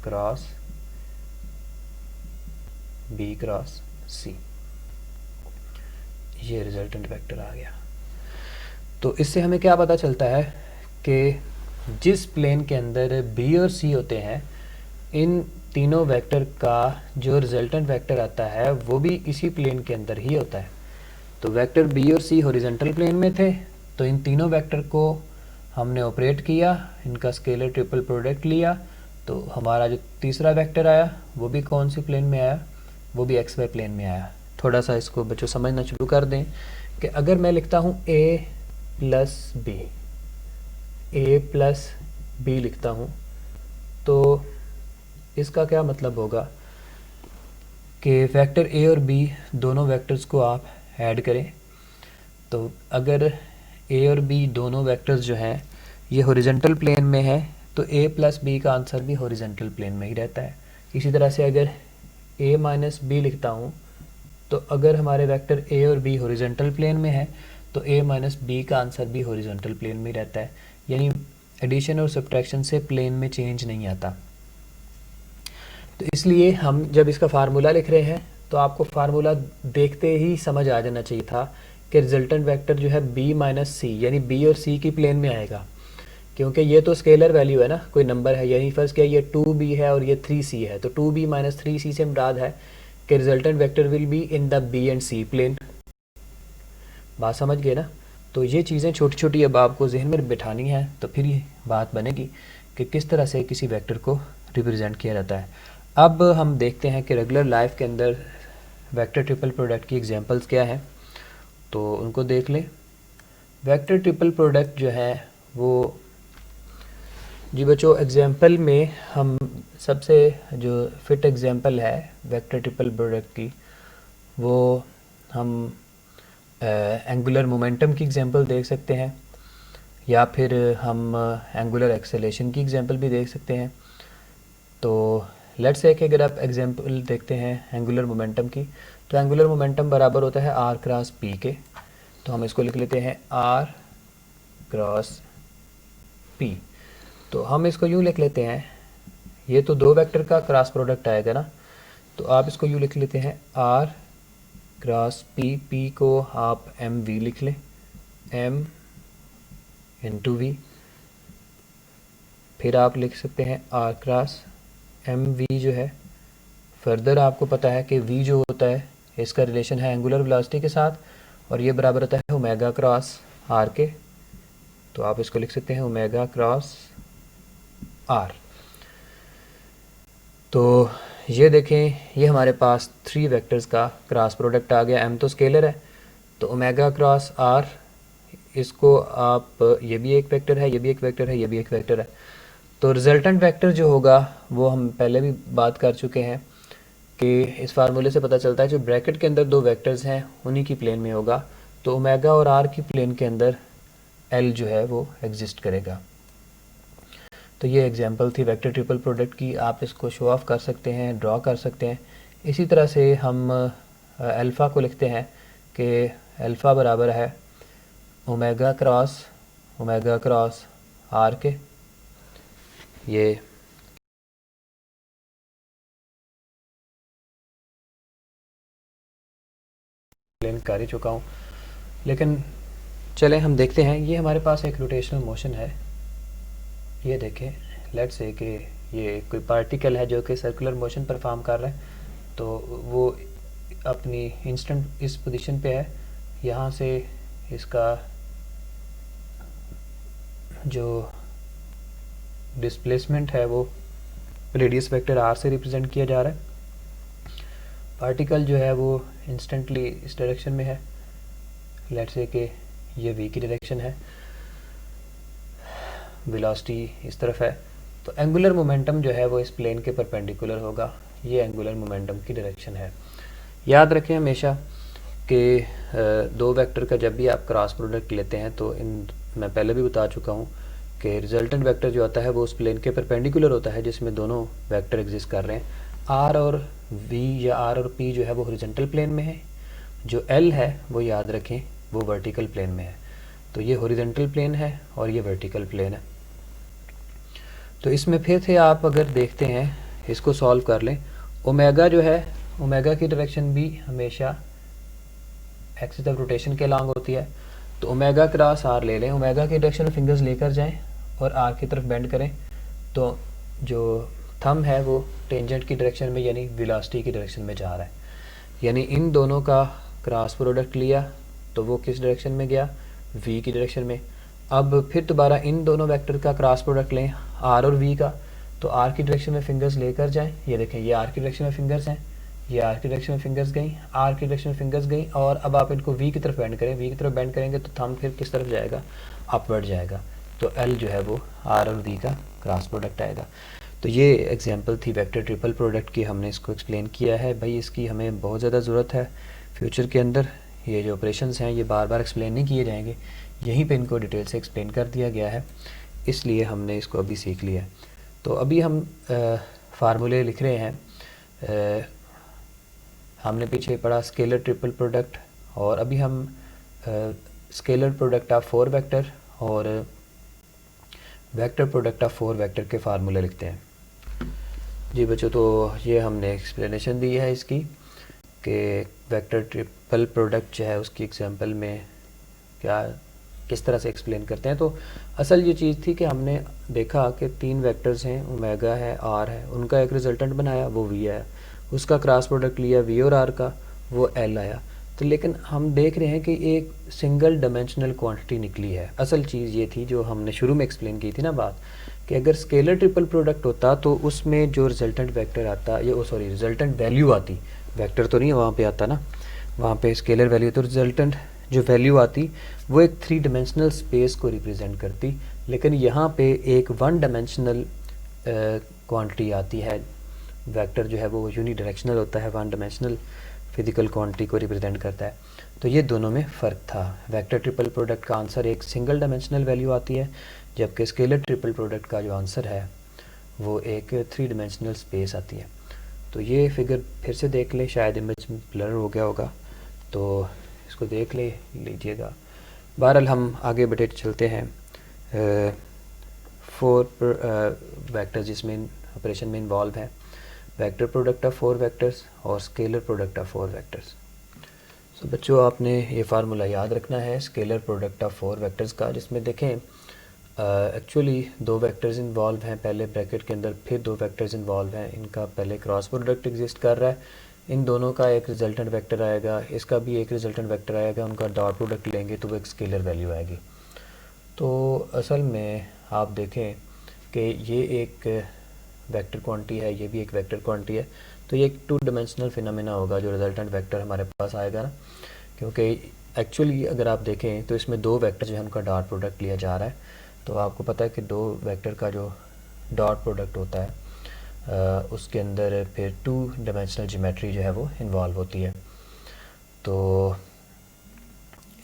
क्रॉस बी क्रॉस सी। ये रिजल्टेंट वेक्टर आ गया। तो इससे हमें क्या पता चलता है कि जिस प्लेन के अंदर बी और सी होते हैं, इन तीनों वेक्टर का जो रिजल्टेंट वेक्टर आता है वो भी इसी प्लेन के अंदर ही होता है। तो वेक्टर बी और सी हॉरिजॉन्टल प्लेन में थे, तो इन तीनों वेक्टर को हमने ऑपरेट किया, इनका स्केलर ट्रिपल प्रोडक्ट लिया, तो हमारा जो तीसरा वेक्टर आया वो भी कौन सी प्लेन में आया, वो भी एक्स वाई प्लेन में आया। थोड़ा सा इसको बच्चों समझना शुरू कर दें कि अगर मैं लिखता हूँ ए प्लस बी लिखता हूँ, तो इसका क्या मतलब होगा कि वेक्टर ए और बी दोनों वेक्टर्स को आप ऐड करें, तो अगर ए और बी दोनों वेक्टर्स जो हैं ये हॉरिजॉन्टल प्लेन में है, तो ए प्लस बी का आंसर भी हॉरिजॉन्टल प्लेन में ही रहता है। इसी तरह से अगर ए माइनस बी लिखता हूँ, तो अगर हमारे वेक्टर ए और बी हॉरिजॉन्टल प्लेन में है तो ए माइनस बी का आंसर भी हॉरिजॉन्टल प्लेन में ही रहता है। यानी एडिशन और सब्ट्रैक्शन से प्लेन में चेंज नहीं आता। तो इसलिए हम जब इसका फार्मूला लिख रहे हैं तो आपको फार्मूला देखते ही समझ आ जाना चाहिए था कि रिजल्टेंट वेक्टर जो है बी माइनस सी, यानी बी और सी की प्लेन में आएगा, क्योंकि ये तो स्केलर वैल्यू है ना, कोई नंबर है। यानी फर्स्ट क्या, ये 2b है और ये 3c है, तो 2b माइनस 3c से मुराद है कि resultant vector will be in the B and C plane. बात समझ गए ना। तो ये चीज़ें छोटी छोटी अब आपको जहन में बिठानी है, तो फिर ये बात बनेगी कि किस तरह से किसी वेक्टर को रिप्रेजेंट किया जाता है। अब हम देखते हैं कि रेगुलर लाइफ के अंदर वेक्टर ट्रिपल प्रोडक्ट की एग्जांपल्स क्या हैं, तो उनको देख लें। वेक्टर ट्रिपल प्रोडक्ट जो है वो जी बच्चों, एग्जांपल में हम सबसे जो फिट एग्जांपल है वेक्टर ट्रिपल प्रोडक्ट की, वो हम एंगुलर मोमेंटम की एग्जांपल देख सकते हैं, या फिर हम एंगुलर एक्सेलेरेशन की एग्जांपल भी देख सकते हैं। तो लेट्स से कि अगर आप एग्जांपल देखते हैं एंगुलर मोमेंटम की, तो एंगुलर मोमेंटम बराबर होता है आर क्रॉस पी के। तो हम इसको लिख लेते हैं आर क्रॉस पी। तो हम इसको यूँ लिख लेते हैं, ये तो दो वेक्टर का क्रॉस प्रोडक्ट आएगा ना, तो आप इसको यूँ लिख लेते हैं आर क्रॉस पी, पी को आप एम वी लिख लें, एम इंटू वी। फिर आप लिख सकते हैं आर क्रॉस एम वी जो है, फर्दर आपको पता है कि वी जो होता है इसका रिलेशन है एंगुलर वेलोसिटी के साथ, और ये बराबर होता है ओमेगा क्रॉस आर के, तो आप इसको लिख सकते हैं ओमेगा क्रॉस आर। तो ये देखें, ये हमारे पास थ्री वेक्टर्स का क्रॉस प्रोडक्ट आ गया। एम तो स्केलर है, तो ओमेगा क्रॉस आर, इसको आप, ये भी एक वेक्टर है, ये भी एक वेक्टर है, ये भी एक वेक्टर है, तो रिजल्टेंट वेक्टर जो होगा वो हम पहले भी बात कर चुके हैं कि इस फार्मूले से पता चलता है जो ब्रैकेट के अंदर दो वेक्टर्स हैं उन्हीं की प्लेन में होगा, तो ओमेगा और आर की प्लेन के अंदर एल जो है वो एग्जिस्ट करेगा। तो ये एग्जांपल थी वेक्टर ट्रिपल प्रोडक्ट की, आप इसको शो ऑफ कर सकते हैं, ड्रॉ कर सकते हैं। इसी तरह से हम अल्फ़ा को लिखते हैं कि अल्फ़ा बराबर है ओमेगा क्रॉस आर के, ये एक्सप्लेन कर ही चुका हूँ, लेकिन चलें हम देखते हैं। ये हमारे पास एक रोटेशनल मोशन है, ये देखें, लेट्स से कि ये कोई पार्टिकल है जो कि सर्कुलर मोशन परफॉर्म कर रहा है, तो वो अपनी इंस्टेंट इस पोजीशन पे है, यहाँ से इसका जो डिस्प्लेसमेंट है वो रेडियस वेक्टर आर से रिप्रेजेंट किया जा रहा है। पार्टिकल जो है वो इंस्टेंटली इस डायरेक्शन में है, लेट्स से कि ये वी की डायरेक्शन है, वेलोसिटी इस तरफ है, तो एंगुलर मोमेंटम जो है वो इस प्लेन के परपेंडिकुलर होगा, ये एंगुलर मोमेंटम की डायरेक्शन है। याद रखें हमेशा कि दो वेक्टर का जब भी आप क्रॉस प्रोडक्ट लेते हैं तो मैं पहले भी बता चुका हूँ कि रिजल्टेंट वेक्टर जो आता है वो उस प्लेन के परपेंडिकुलर होता है जिसमें दोनों वेक्टर एग्जिस्ट कर रहे हैं। आर और वी या आर और पी जो है वो हॉरिजॉन्टल प्लेन में है, जो एल है वो याद रखें वो वर्टिकल प्लेन में है, तो ये हॉरिजॉन्टल प्लेन है और ये वर्टिकल प्लेन है। तो इसमें फिर से आप अगर देखते हैं, इसको सॉल्व कर लें, ओमेगा जो है, ओमेगा की डायरेक्शन भी हमेशा एक्सिस ऑफ रोटेशन के अलॉन्ग होती है, तो ओमेगा क्रॉस आर ले लें, ओमेगा की डायरेक्शन में फिंगर्स लेकर जाएं और आर की तरफ बेंड करें, तो जो थंब है वो टेंजेंट की डायरेक्शन में यानी वेलोसिटी की डायरेक्शन में जा रहा है, यानी इन दोनों का क्रॉस प्रोडक्ट लिया तो वो किस डायरेक्शन में गया, वी की डायरेक्शन में। अब फिर दोबारा इन दोनों वेक्टर का क्रॉस प्रोडक्ट लें, आर और वी का, तो आर की डायरेक्शन में फिंगर्स लेकर जाएं, ये देखें ये आर की डायरेक्शन में फिंगर्स हैं, ये आर की डायरेक्शन में फिंगर्स गई, आर की डायरेक्शन में फिंगर्स गई, और अब आप इनको वी की तरफ बेंड करें, वी की तरफ बेंड करेंगे तो थंब फिर किस तरफ जाएगा, अपवर्ड जाएगा, तो एल जो है वो आर और वी का क्रॉस प्रोडक्ट आएगा। तो ये एग्जांपल थी वेक्टर ट्रिपल प्रोडक्ट की, हमने इसको एक्सप्लेन किया है। भाई इसकी हमें बहुत ज़्यादा ज़रूरत है फ्यूचर के अंदर, ये जो ऑपरेशंस हैं ये बार बार एक्सप्लेन नहीं किए जाएंगे, यहीं पे इनको डिटेल से एक्सप्लेन कर दिया गया है, इसलिए हमने इसको अभी सीख लिया है। तो अभी हम फार्मूले लिख रहे हैं, हमने पीछे पढ़ा स्केलर ट्रिपल प्रोडक्ट, और अभी हम scalar product of four vector और vector product of four vector के फार्मूले लिखते हैं। जी बच्चों, तो ये हमने एक्सप्लेनेशन दी है इसकी कि वेक्टर ट्रिपल प्रोडक्ट जो है उसकी एग्जांपल में क्या किस तरह से एक्सप्लेन करते हैं। तो असल ये चीज़ थी कि हमने देखा कि तीन वेक्टर्स हैं, ओमेगा है, आर है, उनका एक रिजल्टेंट बनाया वो वी आया, उसका क्रॉस प्रोडक्ट लिया वी और आर का, वो एल आया। तो लेकिन हम देख रहे हैं कि एक सिंगल डायमेंशनल क्वांटिटी निकली है। असल चीज़ ये थी जो हमने शुरू में एक्सप्लेन की थी ना बात, कि अगर स्केलर ट्रिपल प्रोडक्ट होता तो उसमें जो रिजल्टेंट वेक्टर आता, ये सॉरी रिजल्टेंट वैल्यू आती, वेक्टर तो नहीं वहाँ पे आता ना, वहाँ पे स्केलर वैल्यू, तो रिजल्टेंट जो वैल्यू आती वो एक थ्री डायमेंशनल स्पेस को रिप्रेजेंट करती, लेकिन यहाँ पे एक वन डायमेंशनल क्वांटिटी आती है, वेक्टर जो है वो यूनी डायरेक्शनल होता है, वन डायमेंशनल फिजिकल क्वांटिटी को रिप्रेजेंट करता है। तो ये दोनों में फ़र्क था। वेक्टर ट्रिपल प्रोडक्ट का आंसर एक सिंगल डायमेंशनल वैल्यू आती है, जबकि स्केलर ट्रिपल प्रोडक्ट का जो आंसर है वो एक थ्री डायमेंशनल स्पेस आती है। तो ये फिगर फिर से देख ले, शायद इमेज ब्लर हो गया होगा, तो इसको देख लीजिएगा। बहरहाल हम आगे बढ़े चलते हैं। फोर वेक्टर जिसमें ऑपरेशन में इन्वॉल्व हैं, वेक्टर प्रोडक्ट ऑफ 4 वेक्टर्स और स्केलर प्रोडक्ट ऑफ 4 वेक्टर्स। सो बच्चों आपने ये फार्मूला याद रखना है स्केलर प्रोडक्ट ऑफ 4 वेक्टर्स का, जिसमें देखें एक्चुअली 2 वेक्टर्स इन्वॉल्व हैं पहले ब्रैकेट के अंदर, फिर 2 वेक्टर्स इन्वॉल्व हैं, इनका पहले क्रॉस प्रोडक्ट एग्जिस्ट कर रहा है, इन दोनों का एक रिजल्टेंट वेक्टर आएगा, इसका भी एक रिजल्टेंट वेक्टर आएगा, उनका डॉट प्रोडक्ट लेंगे तो वो एक स्केलर वैल्यू आएगी। तो असल में आप देखें कि ये एक वेक्टर क्वांटिटी है, ये भी एक वेक्टर क्वांटिटी है, तो ये एक 2 डायमेंशनल फिनोमेना होगा जो रिजल्टेंट वेक्टर हमारे पास आएगा ना, क्योंकि एक्चुअली अगर आप देखें तो इसमें 2 वेक्टर जो है उनका डॉट प्रोडक्ट लिया जा रहा है। तो आपको पता है कि 2 वेक्टर का जो डॉट प्रोडक्ट होता है उसके अंदर फिर 2 डायमेंशनल ज्योमेट्री जो है वो इन्वॉल्व होती है। तो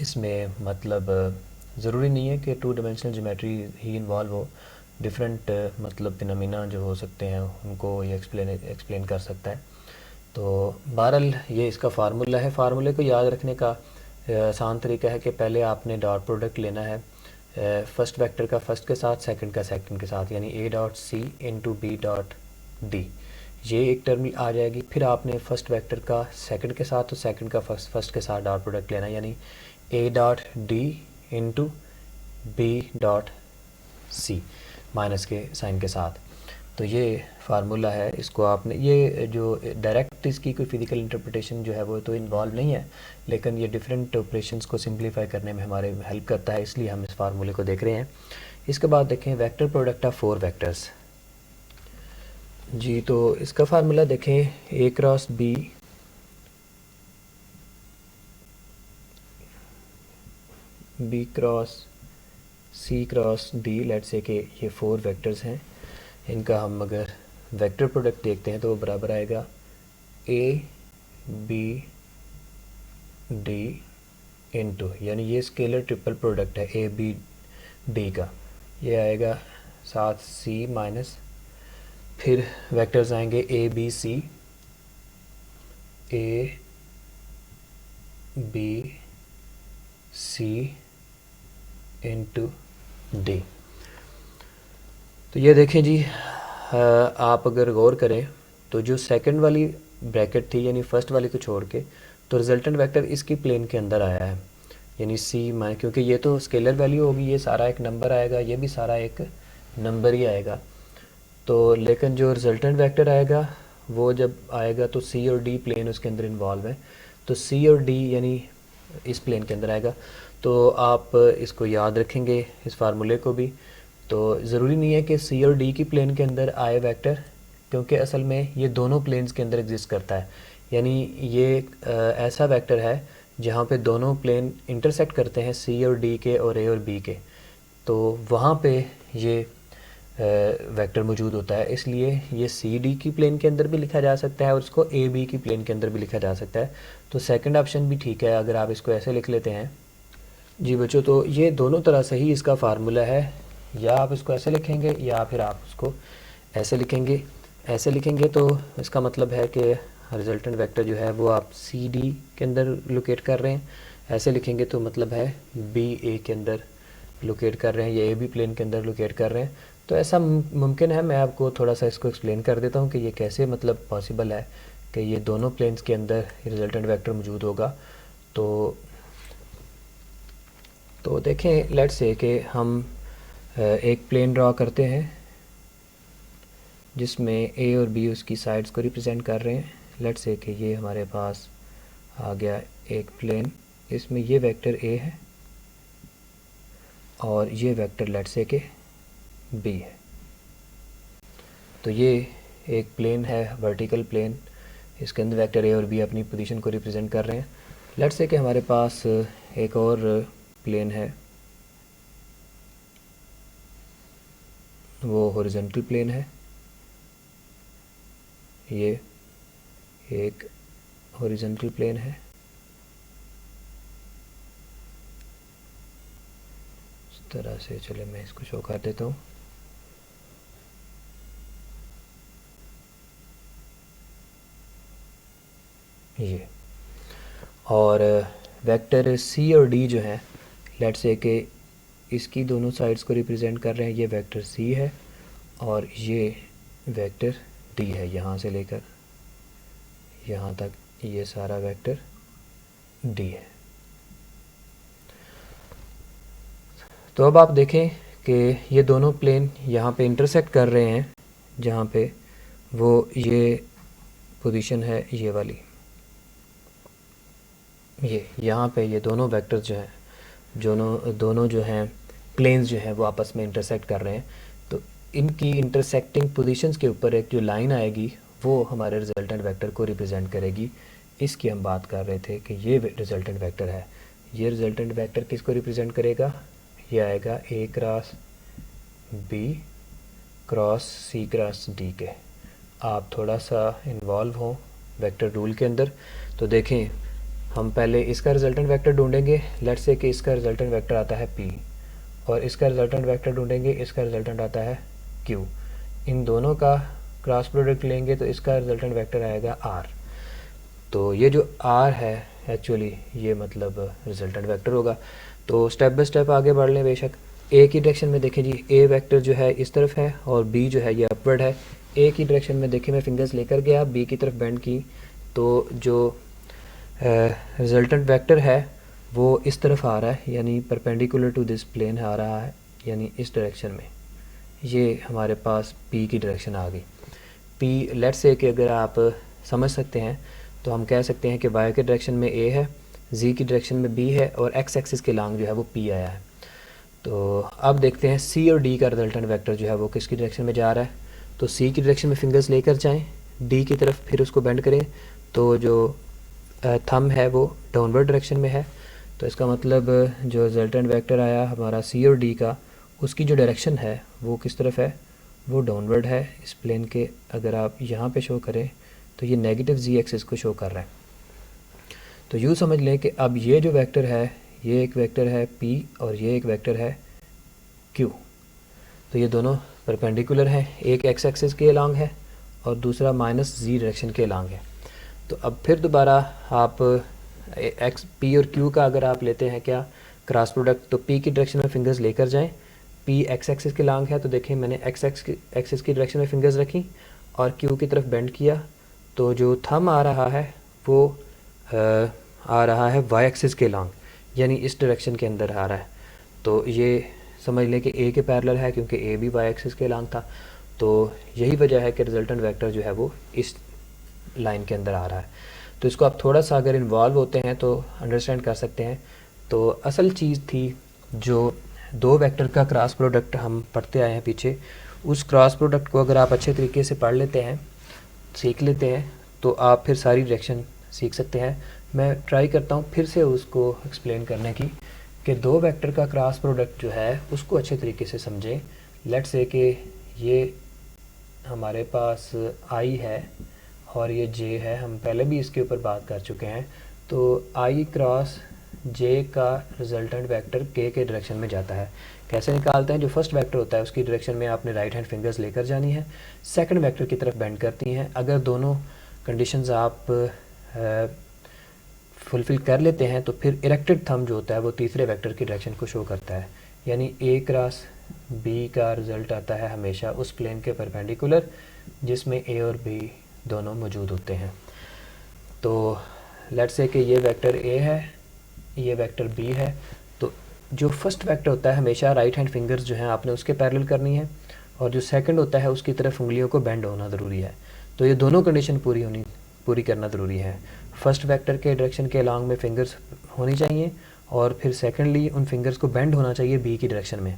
इसमें मतलब ज़रूरी नहीं है कि 2 डायमेंशनल ज्योमेट्री ही इन्वॉल्व हो, डिफरेंट मतलब फिनोमेना जो हो सकते हैं उनको ये एक्सप्लेन कर सकता है। तो बहरहाल ये इसका फार्मूला है। फार्मूले को याद रखने का आसान तरीका है कि पहले आपने डॉट प्रोडक्ट लेना है फर्स्ट वेक्टर का फर्स्ट के साथ, सेकंड का सेकंड के साथ, यानी a dot C into B dot D, ये एक टर्म आ जाएगी। फिर आपने फर्स्ट वेक्टर का सेकंड के साथ तो सेकंड का फर्स्ट के साथ डॉट प्रोडक्ट लेना, यानी a dot D into B dot C minus के साइन के साथ। तो ये फार्मूला है, इसको आपने ये जो डायरेक्ट इसकी कोई फिज़िकल इंटरप्रिटेशन जो है वो तो इन्वॉल्व नहीं है, लेकिन ये डिफरेंट ऑपरेशंस को सिंप्लीफाई करने में हमारे हेल्प करता है, इसलिए हम इस फार्मूले को देख रहे हैं। इसके बाद देखें वेक्टर प्रोडक्ट ऑफ 4 वेक्टर्स जी। तो इसका फार्मूला देखें A cross B B cross C cross D, let's say कि ये 4 वेक्टर्स हैं, इनका हम अगर वेक्टर प्रोडक्ट देखते हैं तो वो बराबर आएगा ए बी डी इंटू, यानी ये स्केलर ट्रिपल प्रोडक्ट है ए बी डी का, ये आएगा साथ सी माइनस, फिर वेक्टर्स आएंगे A B C into D. तो ये देखें जी, आप अगर गौर करें तो जो सेकंड वाली ब्रैकेट थी यानी फर्स्ट वाली को छोड़ के, तो रिजल्टेंट वेक्टर इसकी प्लेन के अंदर आया है, यानी सी माइनस, क्योंकि ये तो स्केलर वैल्यू होगी, ये सारा एक नंबर आएगा, ये भी सारा एक नंबर ही आएगा। तो लेकिन जो रिजल्टेंट वेक्टर आएगा वो जब आएगा तो सी और डी प्लेन उसके अंदर इन्वॉल्व है, तो सी और डी यानी इस प्लेन के अंदर आएगा। तो आप इसको याद रखेंगे इस फार्मूले को भी। तो ज़रूरी नहीं है कि सी और डी की प्लेन के अंदर आए वेक्टर, क्योंकि असल में ये दोनों प्लेन्स के अंदर एग्जिस्ट करता है, यानी ये ऐसा वेक्टर है जहाँ पे दोनों प्लेन इंटरसेक्ट करते हैं सी और डी के और ए और बी के, तो वहाँ पे ये वेक्टर मौजूद होता है। इसलिए ये सी डी की प्लेन के अंदर भी लिखा जा सकता है और इसको ए बी की प्लेन के अंदर भी लिखा जा सकता है। तो सेकंड ऑप्शन भी ठीक है अगर आप इसको ऐसे लिख लेते हैं जी बच्चों। तो ये दोनों तरह से ही इसका फार्मूला है, या आप इसको ऐसे लिखेंगे या फिर आप उसको ऐसे लिखेंगे। ऐसे लिखेंगे तो इसका मतलब है कि रिजल्टेंट वेक्टर जो है वो आप सी डी के अंदर लोकेट कर रहे हैं, ऐसे लिखेंगे तो मतलब है बी ए के अंदर लोकेट कर रहे हैं या ए बी प्लेन के अंदर लोकेट कर रहे हैं। तो ऐसा मुमकिन है, मैं आपको थोड़ा सा इसको एक्सप्लेन कर देता हूँ कि ये कैसे मतलब पॉसिबल है कि ये दोनों प्लेन्स के अंदर रिजल्टेंट वेक्टर मौजूद होगा। तो देखें, लेट्स से कि हम एक प्लेन ड्रॉ करते हैं जिसमें ए और बी उसकी साइड्स को रिप्रेजेंट कर रहे हैं। लेट्स से कि ये हमारे पास आ गया एक प्लेन, इसमें ये वेक्टर ए है और ये वेक्टर लेट्स से कि बी है। तो ये एक प्लेन है वर्टिकल प्लेन, इसके अंदर वेक्टर ए और बी अपनी पोजीशन को रिप्रेजेंट कर रहे हैं। लेट्स से कि हमारे पास एक और प्लेन है, वो हॉरिजॉन्टल प्लेन है, ये एक हॉरिजॉन्टल प्लेन है, इस तरह से। चले मैं इसको शो कर देता हूँ। ये और वेक्टर सी और डी जो है, लेट्स से कि इसकी दोनों साइड्स को रिप्रेजेंट कर रहे हैं, ये वेक्टर सी है और ये वेक्टर डी है, यहाँ से लेकर यहाँ तक ये सारा वेक्टर डी है। तो अब आप देखें कि ये दोनों प्लेन यहाँ पे इंटरसेक्ट कर रहे हैं, जहाँ पे वो ये पोजीशन है ये वाली, ये यहाँ पे ये दोनों वेक्टर्स जो हैं दोनों जो हैं प्लेन्स जो हैं वो आपस में इंटरसेक्ट कर रहे हैं। तो इनकी इंटरसेक्टिंग पोजीशंस के ऊपर एक जो लाइन आएगी वो हमारे रिजल्टेंट वेक्टर को रिप्रेजेंट करेगी। इसकी हम बात कर रहे थे कि ये रिजल्टेंट वेक्टर है। ये रिजल्टेंट वेक्टर किसको रिप्रेजेंट करेगा? ये आएगा ए cross B cross C cross D के। आप थोड़ा सा इन्वॉल्व हों वेक्टर रूल के अंदर तो देखें, हम पहले इसका रिजल्टेंट वेक्टर ढूंढेंगे। लेट्स से कि इसका रिजल्टेंट वेक्टर आता है p और इसका रिजल्टेंट वेक्टर ढूंढेंगे, इसका रिजल्टेंट आता है q। इन दोनों का क्रॉस प्रोडक्ट लेंगे तो इसका रिजल्टेंट वेक्टर आएगा r। तो ये जो r है एक्चुअली ये मतलब रिजल्टेंट वेक्टर होगा। तो स्टेप बाय स्टेप आगे बढ़ लें। बेशक a की डायरेक्शन में देखें जी, a वेक्टर जो है इस तरफ है और b जो है ये अपवर्ड है। a की डायरेक्शन में देखें, मैं फिंगर्स लेकर गया, b की तरफ बेंड की, तो जो रिजल्टेंट वेक्टर है वो इस तरफ आ रहा है, यानी परपेंडिकुलर टू दिस प्लेन आ रहा है, यानी इस डायरेक्शन में। ये हमारे पास p की डायरेक्शन आ गई। p लेट्स से कि अगर आप समझ सकते हैं तो हम कह सकते हैं कि y के डायरेक्शन में a है, z की डायरेक्शन में b है और x एक्सिस के लॉन्ग जो है वो p आया है। तो अब देखते हैं c और d का रिजल्टेंट वेक्टर जो है वो किसकी डायरेक्शन में जा रहा है। तो c की डायरेक्शन में फिंगर्स लेकर जाएं, d की तरफ फिर उसको बेंड करें, तो जो थंब है वो डाउनवर्ड डायरेक्शन में है। तो इसका मतलब जो रिजल्टेंट वेक्टर आया हमारा सी और डी का, उसकी जो डायरेक्शन है वो किस तरफ है? वो डाउनवर्ड है इस प्लेन के। अगर आप यहाँ पे शो करें तो ये नेगेटिव जी एक्सिस को शो कर रहा है। तो यूँ समझ लें कि अब ये जो वेक्टर है ये एक वेक्टर है p और ये एक वेक्टर है q। तो ये दोनों परपेंडिकुलर हैं, एक x एक्सिस के अलॉन्ग है और दूसरा माइनस z डायरेक्शन के अलॉन्ग है। तो अब फिर दोबारा आप एक्स पी और क्यू का अगर आप लेते हैं क्या क्रॉस प्रोडक्ट, तो पी की डायरेक्शन में फिंगर्स लेकर जाएं, पी एक्स एक्सिस के लॉन्ग है तो देखिए मैंने एक्स एक्सिस की डायरेक्शन में फिंगर्स रखी और क्यू की तरफ बेंड किया, तो जो थंब आ रहा है वो आ रहा है वाई एक्सिस के लॉन्ग, यानी इस डायरेक्शन के अंदर आ रहा है। तो ये समझ लें कि ए के पैरेलल है क्योंकि ए भी वाई एक्सिस के लॉन्ग था। तो यही वजह है कि रिजल्टेंट वेक्टर जो है वो इस लाइन के अंदर आ रहा है। तो इसको आप थोड़ा सा अगर इन्वॉल्व होते हैं तो अंडरस्टैंड कर सकते हैं। तो असल चीज़ थी जो दो वेक्टर का क्रॉस प्रोडक्ट हम पढ़ते आए हैं पीछे, उस क्रॉस प्रोडक्ट को अगर आप अच्छे तरीके से पढ़ लेते हैं, सीख लेते हैं, तो आप फिर सारी डायरेक्शन सीख सकते हैं। मैं ट्राई करता हूँ फिर से उसको एक्सप्लेन करने की कि दो वेक्टर का क्रॉस प्रोडक्ट जो है उसको अच्छे तरीके से समझें। लेट्स से कि ये हमारे पास आई है और ये जे है, हम पहले भी इसके ऊपर बात कर चुके हैं। तो आई क्रॉस जे का रिजल्टेंट वेक्टर के डायरेक्शन में जाता है। कैसे निकालते हैं? जो फर्स्ट वेक्टर होता है उसकी डायरेक्शन में आपने राइट हैंड फिंगर्स लेकर जानी है, सेकंड वेक्टर की तरफ बेंड करती हैं। अगर दोनों कंडीशंस आप फुलफ़िल कर लेते हैं तो फिर इरेक्टेड थंब जो होता है वो तीसरे वेक्टर की डायरेक्शन को शो करता है, यानी ए क्रॉस बी का रिज़ल्ट आता है हमेशा उस प्लेन के परपेंडिकुलर जिसमें ए और बी दोनों मौजूद होते हैं। तो लेट्स से कि ये वेक्टर ए है, ये वेक्टर बी है, तो जो फर्स्ट वेक्टर होता है हमेशा राइट हैंड फिंगर्स जो हैं आपने उसके पैरेलल करनी है और जो सेकंड होता है उसकी तरफ उंगलियों को बेंड होना ज़रूरी है। तो ये दोनों कंडीशन पूरी करना ज़रूरी है। फर्स्ट वेक्टर के डायरेक्शन के अलॉन्ग में फिंगर्स होनी चाहिए और फिर सेकेंडली उन फिंगर्स को बेंड होना चाहिए बी की डायरेक्शन में।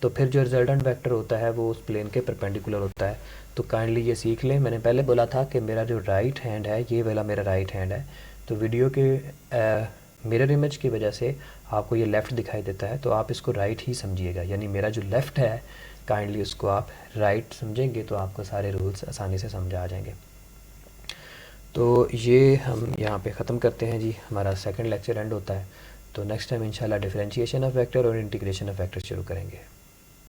तो फिर जो रिजल्टेंट वेक्टर होता है वो उस प्लेन के परपेंडिकुलर होता है। तो काइंडली ये सीख लें। मैंने पहले बोला था कि मेरा जो राइट हैंड है ये वाला मेरा राइट हैंड है, तो वीडियो के मिरर इमेज की वजह से आपको ये लेफ़्ट दिखाई देता है, तो आप इसको राइट ही समझिएगा, यानी मेरा जो लेफ़्ट है काइंडली उसको आप राइट समझेंगे तो आपको सारे रूल्स आसानी से समझ आ जाएंगे। तो ये हम यहाँ पे ख़त्म करते हैं जी, हमारा सेकंड लेक्चर एंड होता है। तो नेक्स्ट टाइम इंशाल्लाह डिफरेंशिएशन ऑफ वेक्टर और इंटीग्रेशन ऑफ वेक्टर शुरू करेंगे।